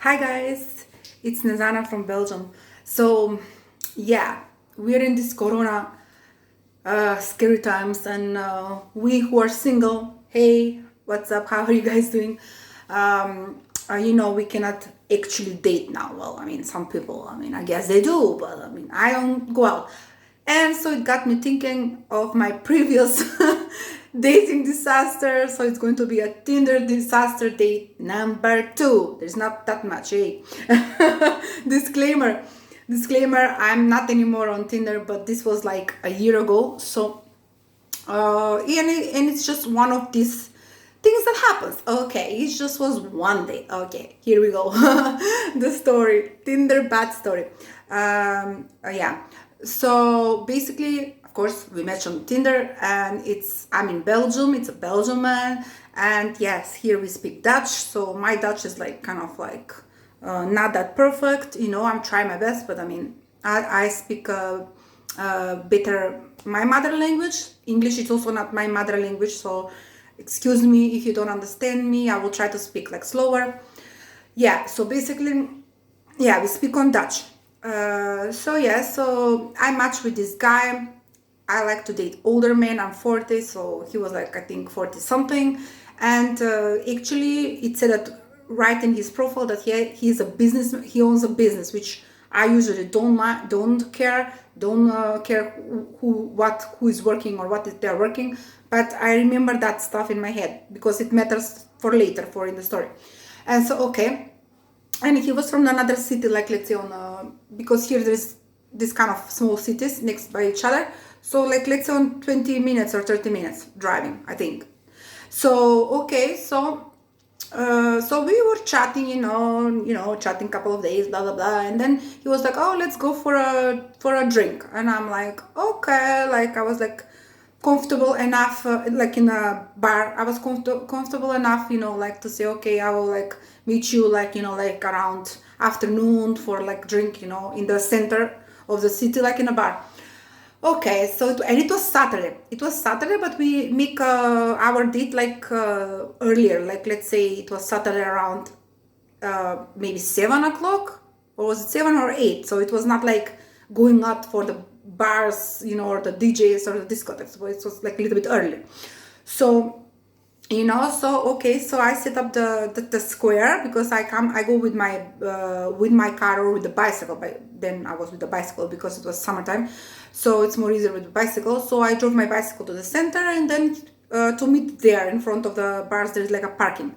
Hi guys, it's Nazana from Belgium. So, yeah, we're in this Corona scary times, and we who are single, hey, what's up? How are you guys doing? We cannot actually date now. Well, I mean, some people, I guess they do, but I don't go out. And so it got me thinking of my previous dating disaster. So it's going to be a Tinder disaster date number 2. There's not that much, eh? Disclaimer. Disclaimer, I'm not anymore on Tinder, but this was like a year ago. So, and it's just one of these things that happens. Okay, it just was one day. Okay, here we go. The story, Tinder bad story. Yeah. So basically, of course, we met on Tinder, and I'm in Belgium. It's a Belgian man, and yes, here we speak Dutch. So my Dutch is like kind of like not that perfect. I'm trying my best, but I speak better my mother language. English is also not my mother language, so excuse me if you don't understand me. I will try to speak like slower. Yeah, so basically, yeah, we speak on Dutch. So I matched with this guy. I like to date older men. I'm 40, so he was like, I think 40 something. And actually, it said that right in his profile that he owns a business, which I usually don't care, don't care who is working or they're working. But I remember that stuff in my head because it matters for later, for in the story. And so, okay, and he was from another city, like let's say because here there's this kind of small cities next by each other, so like let's say on 20 minutes or 30 minutes driving, I think. So okay, so we were chatting, chatting a couple of days, blah blah blah, and then he was like, oh, let's go for a drink, and I'm like, okay, like I was like comfortable enough, like in a bar, I was comfortable enough, like to say, okay, I will like meet you, like like around afternoon for like drink, in the center of the city, like in a bar. Okay, so and it was Saturday. It was Saturday, but we make our date like earlier. Like let's say it was Saturday around maybe 7 o'clock, or was it 7 or 8? So it was not like going out for the bars, or the DJs or the discotheques. But it was like a little bit early. So so okay, so I set up the square, because I go with my car or with the bicycle. But then I was with the bicycle because it was summertime, so it's more easier with the bicycle. So I drove my bicycle to the center, and then to meet there in front of the bars there's like a parking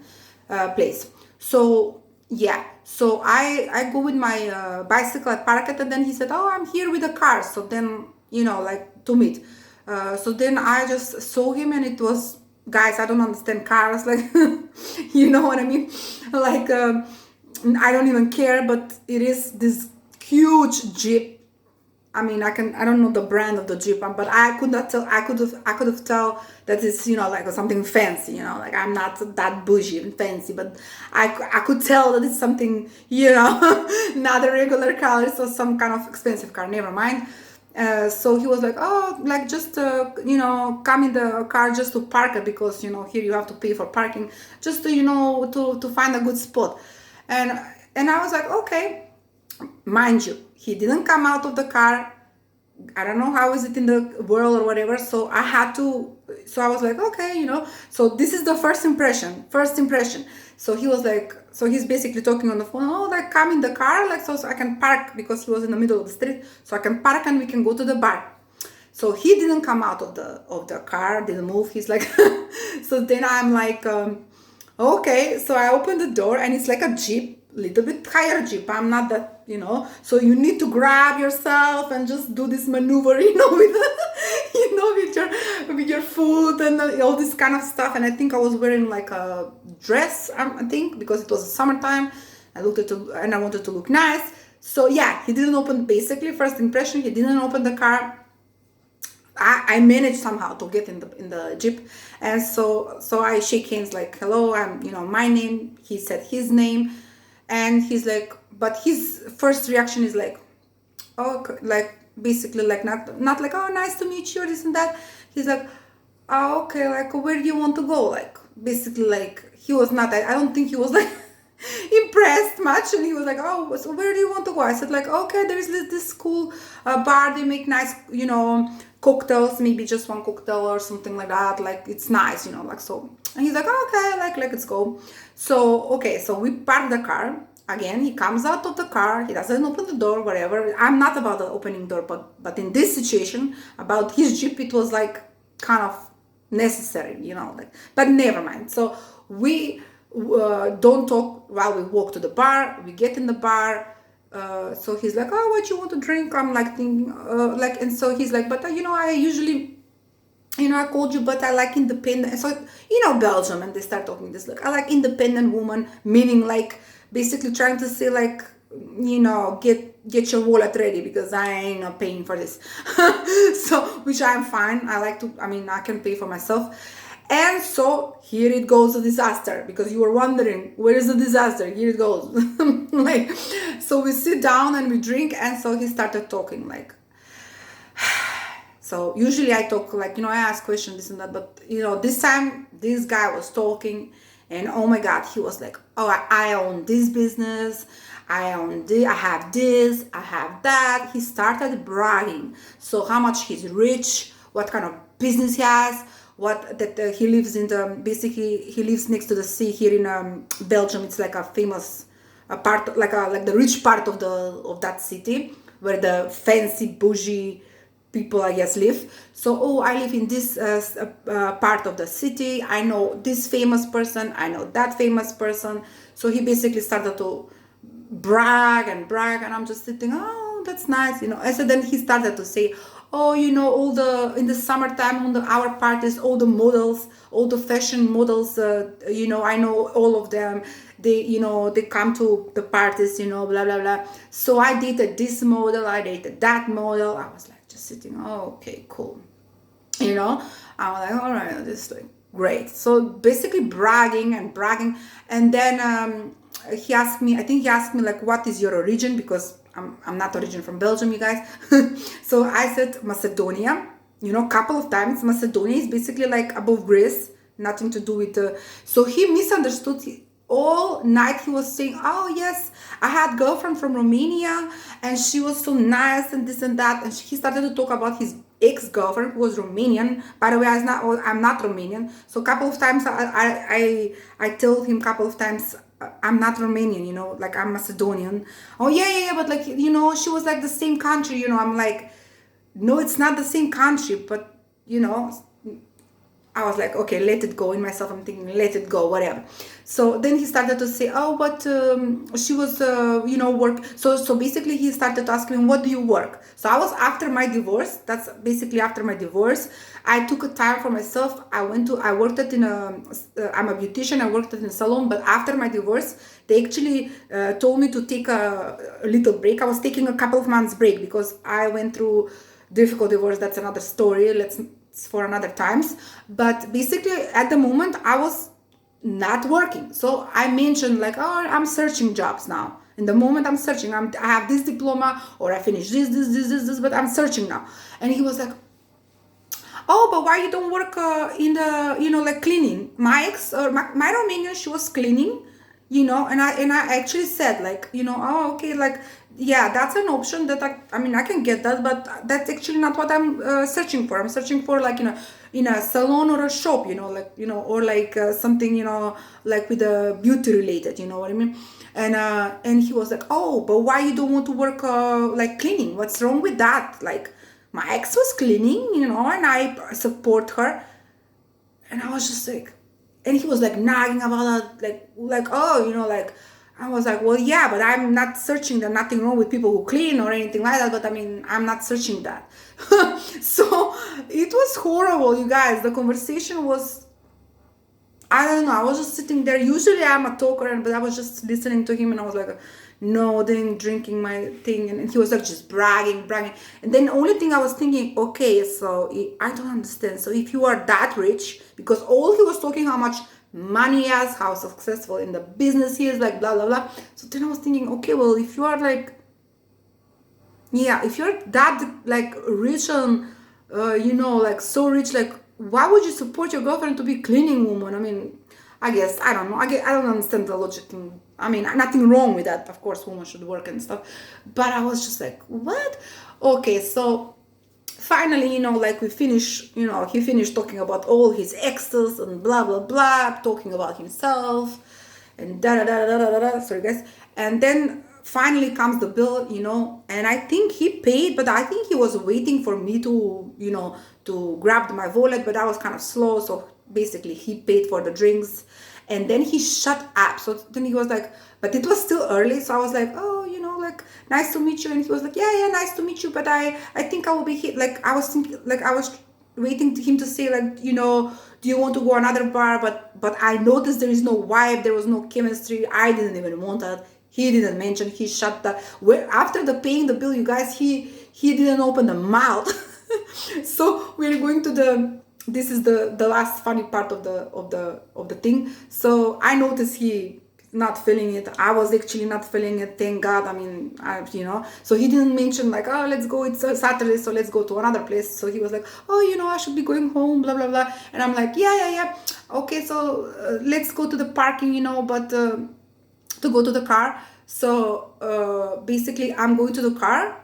place. So yeah, so I go with my bicycle, I park it, and then he said, oh, I'm here with the car. So then like to meet. So then I just saw him, and it was, guys, I don't understand cars, like you know what I mean, like I don't even care, but it is this huge Jeep. I don't know the brand of the Jeep, but I could not tell. I could have tell that it's like something fancy. Like I'm not that bougie and fancy, but I could tell that it's something not a regular car. It was some kind of expensive car. Never mind. So he was like, oh, like just come in the car just to park it, because here you have to pay for parking, just to to find a good spot. And I was like, okay. Mind you, he didn't come out of the car. I don't know how is it in the world or whatever. So I was like, okay, So this is the first impression. First impression. So he was like, so he's basically talking on the phone. Oh, like come in the car, like so I can park, because he was in the middle of the street. So I can park and we can go to the bar. So he didn't come out of the car, didn't move. He's like, so then I'm like, okay. So I opened the door, and it's like a Jeep, little bit higher Jeep. I'm not that, so you need to grab yourself and just do this maneuver, with with your foot and all this kind of stuff. And I think I was wearing like a dress, I think, because it was summertime. I wanted to look nice. So yeah, he didn't open. Basically, first impression, he didn't open the car. I managed somehow to get in the Jeep, and so I shake hands, like, hello, I'm my name. He said his name, and he's like, but his first reaction is like, oh, like basically like not like, oh, nice to meet you, this and that. He's like, oh, okay, like where do you want to go? Like basically, like he was not. I don't think he was like impressed much. And he was like, oh, so where do you want to go? I said like, okay, there is this cool bar. They make nice, cocktails, maybe just one cocktail or something like that. Like it's nice, like so. And he's like, oh, okay, like let's go. So okay, so we park the car. Again, he comes out of the car. He doesn't open the door, whatever. I'm not about the opening door, but in this situation, about his Jeep, it was like kind of necessary, like. But never mind. So we don't talk while we walk to the bar. We get in the bar. So he's like, oh, what you want to drink? I'm like thinking, and so he's like, but I usually, I called you, but I like independent. So, Belgium, and they start talking this, like, I like independent woman, meaning like basically trying to say like, get your wallet ready because I ain't not paying for this. So, which I'm fine. I can pay for myself. And so here it goes, a disaster, because you were wondering, where is the disaster? Here it goes. So we sit down and we drink. And so he started talking like, so usually I talk like, I ask questions, this and that. But, this time this guy was talking and oh my God, he was like, oh, I own this business. I own this, I have this, I have that. He started bragging. So how much he's rich, what kind of business he has, he lives in he lives next to the sea here in Belgium. It's like a famous part, like the rich part of that city where the fancy bougie people, I guess, live. So, I live in this part of the city. I know this famous person. I know that famous person. So he basically started to brag, and I'm just sitting, oh, that's nice, And so then he started to say, oh, in the summertime on our parties, all the models, all the fashion models, I know all of them. They come to the parties, blah, blah, blah. So I dated this model, I dated that model. I was like just sitting, oh, okay, cool. I was like, all right, this is like great. So basically bragging. And then he asked me like, what is your origin? Because I'm not origin from Belgium, you guys. So I said Macedonia, couple of times. Macedonia is basically like above Greece, nothing to do with so he misunderstood. All night he was saying, oh yes, I had girlfriend from Romania and she was so nice and this and that. And he started to talk about his ex-girlfriend who was Romanian. By the way, I'm not Romanian. So a couple of times I told him a couple of times, I'm not Romanian, like I'm Macedonian. Oh yeah, but like, she was like the same country, I'm like, no, it's not the same country, but I was like, okay, let it go. In myself, I'm thinking, let it go, whatever. So then he started to say, oh, but she was, work. So basically he started asking me, what do you work? So I was after my divorce. That's basically after my divorce. I took a time for myself. I worked I'm a beautician. I worked in a salon, but after my divorce, they actually told me to take a little break. I was taking a couple of months break because I went through difficult divorce. That's another story. It's for another times. But basically at the moment I was not working. So I mentioned like, oh, I'm searching jobs now. In the moment I'm searching, I have this diploma or I finished this, but I'm searching now. And he was like, oh, but why you don't work in the, like cleaning? My ex or my Romanian, she was cleaning, and I actually said like, oh, okay, like, yeah, that's an option that I can get that, but that's actually not what I'm searching for. I'm searching for like, in a salon or a shop, or like something, like with a beauty related, you know what I mean? And he was like, oh, but why you don't want to work like cleaning? What's wrong with that? Like my ex was cleaning, and I support her. And I was just like, and he was like nagging about that, like, oh, like, I was like, well, yeah, but I'm not searching. There's nothing wrong with people who clean or anything like that. But I'm not searching that. So it was horrible, you guys. The conversation was, I don't know. I was just sitting there. Usually I'm a talker, but I was just listening to him and I was like, no, then drinking my thing. And he was like just bragging. And then the only thing I was thinking, okay, so I don't understand. So if you are that rich, because all he was talking how much money he has, how successful in the business he is, like blah blah blah. So then I was thinking, okay, well, if you are like, yeah, if you're that like rich and like so rich, like why would you support your girlfriend to be cleaning woman? I guess I don't know. I don't understand the logic I mean, nothing wrong with that. Of course, women should work and stuff. But I was just like, what? Okay, so finally, like we finish, he finished talking about all his exes and blah, blah, blah, talking about himself and da, da, da, da, da, da, sorry guys. And then finally comes the bill, and I think he paid, but I think he was waiting for me to, to grab my wallet, but I was kind of slow. So basically he paid for the drinks and then he shut up. So then he was like, but it was still early. So I was like, oh, like, nice to meet you. And he was like, yeah, nice to meet you. But I think I will be here. Like, I was thinking, like, I was waiting to him to say, like, do you want to go another bar? But I noticed there is no vibe. There was no chemistry. I didn't even want that. He didn't mention. He shut that. After the paying the bill, you guys, he didn't open the mouth. So we're going to this is the last funny part of the thing. So I noticed he not feeling it. I was actually not feeling it, thank God. I mean, so he didn't mention like, oh, let's go, it's Saturday, so let's go to another place. So he was like, oh, I should be going home, blah, blah, blah. And I'm like, yeah. Okay, so let's go to the parking, but to go to the car. So basically I'm going to the car.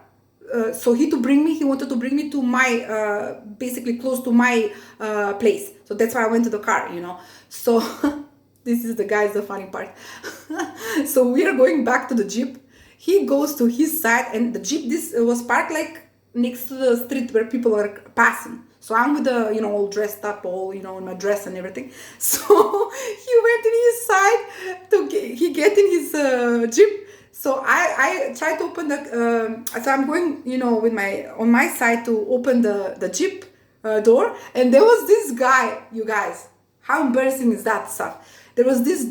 So he wanted to bring me to my, basically close to my place. So that's why I went to the car, So this is the funny part. So we are going back to the Jeep. He goes to his side and the Jeep, this was parked like next to the street where people are passing. So I'm with the, all dressed up, all, in my dress and everything. So he went in his side he get in his Jeep. So I tried to open so I'm going, on my side to open the Jeep door. And there was this guy, you guys, how embarrassing is that stuff? There was this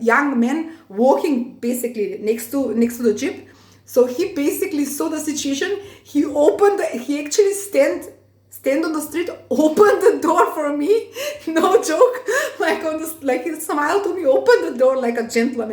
young man walking basically next to the Jeep. So he basically saw the situation. He actually stand on the street, opened the door for me. No joke. Like he smiled to me, opened the door like a gentleman,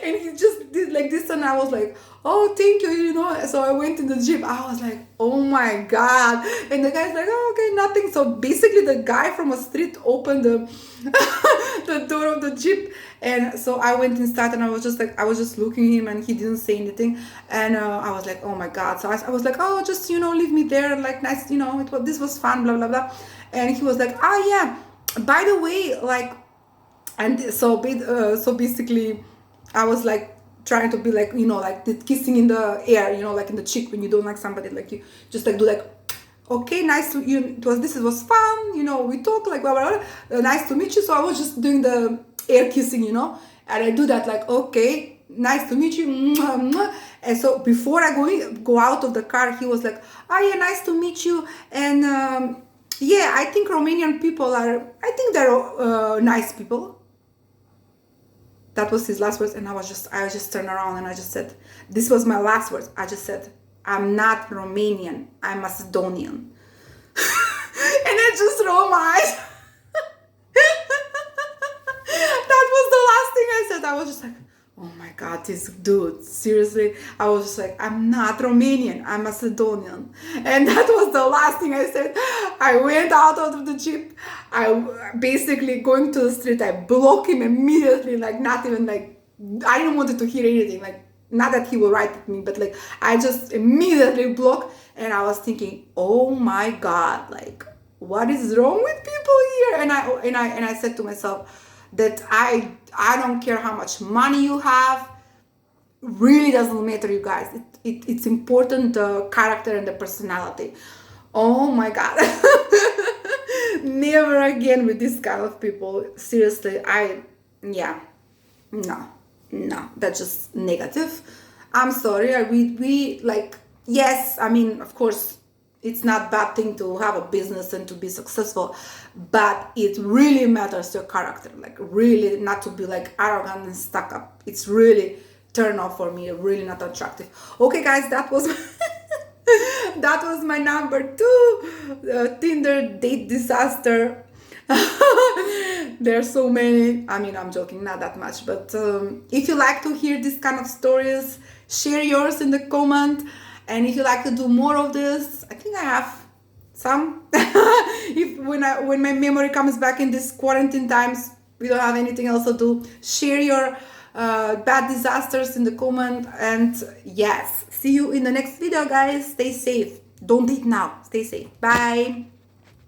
And he just did like this, and I was like, oh, thank you, So I went in the Jeep. I was like, oh my God. And the guy's like, oh, okay, nothing. So basically the guy from a street opened the door of the Jeep. And so I went inside and I was just looking at him and he didn't say anything. And I was like, oh my God. So I was like, oh, just, leave me there. Like, nice, this was fun, blah, blah, blah. And he was like, oh yeah, by the way, like, and so basically I was like, trying to be like, like the kissing in the air, like in the cheek when you don't like somebody, like you just like do like, okay, nice to you. This was fun, we talk like blah, blah, blah. Nice to meet you. So I was just doing the air kissing, and I do that like, okay, nice to meet you. Mwah, mwah. And so before I go out of the car, he was like, oh yeah, nice to meet you. And yeah, I think Romanian people they're nice people. That was his last words, and I just turned around and I just said, this was my last words. I just said, I'm not Romanian, I'm Macedonian. And I just rolled my eyes. That was the last thing I said. I was just like, oh my God, this dude, seriously. I was just like, I'm not Romanian, I'm Macedonian. And that was the last thing I said. I went out of the Jeep. I basically going to the street, I blocked him immediately, like not even like, I didn't want to hear anything, like not that he will write at me, but like I just immediately blocked. And I was thinking, oh my God, like what is wrong with people here? And I said to myself that I don't care how much money you have, really doesn't matter, you guys. It's important, the character and the personality. Oh my God. Never again with this kind of people. Seriously, no, that's just negative. I'm sorry. We like, yes, I mean, of course, it's not bad thing to have a business and to be successful, but it really matters your character. Like really not to be like arrogant and stuck up. It's really turn off for me, really not attractive. Okay, guys, that was that was my number 2 Tinder date disaster. There's so many. I mean, I'm joking, not that much, but if you like to hear this kind of stories, share yours in the comment. And if you like to do more of this, I think I have some. When my memory comes back in this quarantine times, we don't have anything else to do. Share your bad disasters in the comment. And yes, see you in the next video, guys. Stay safe. Don't date now. Stay safe. Bye.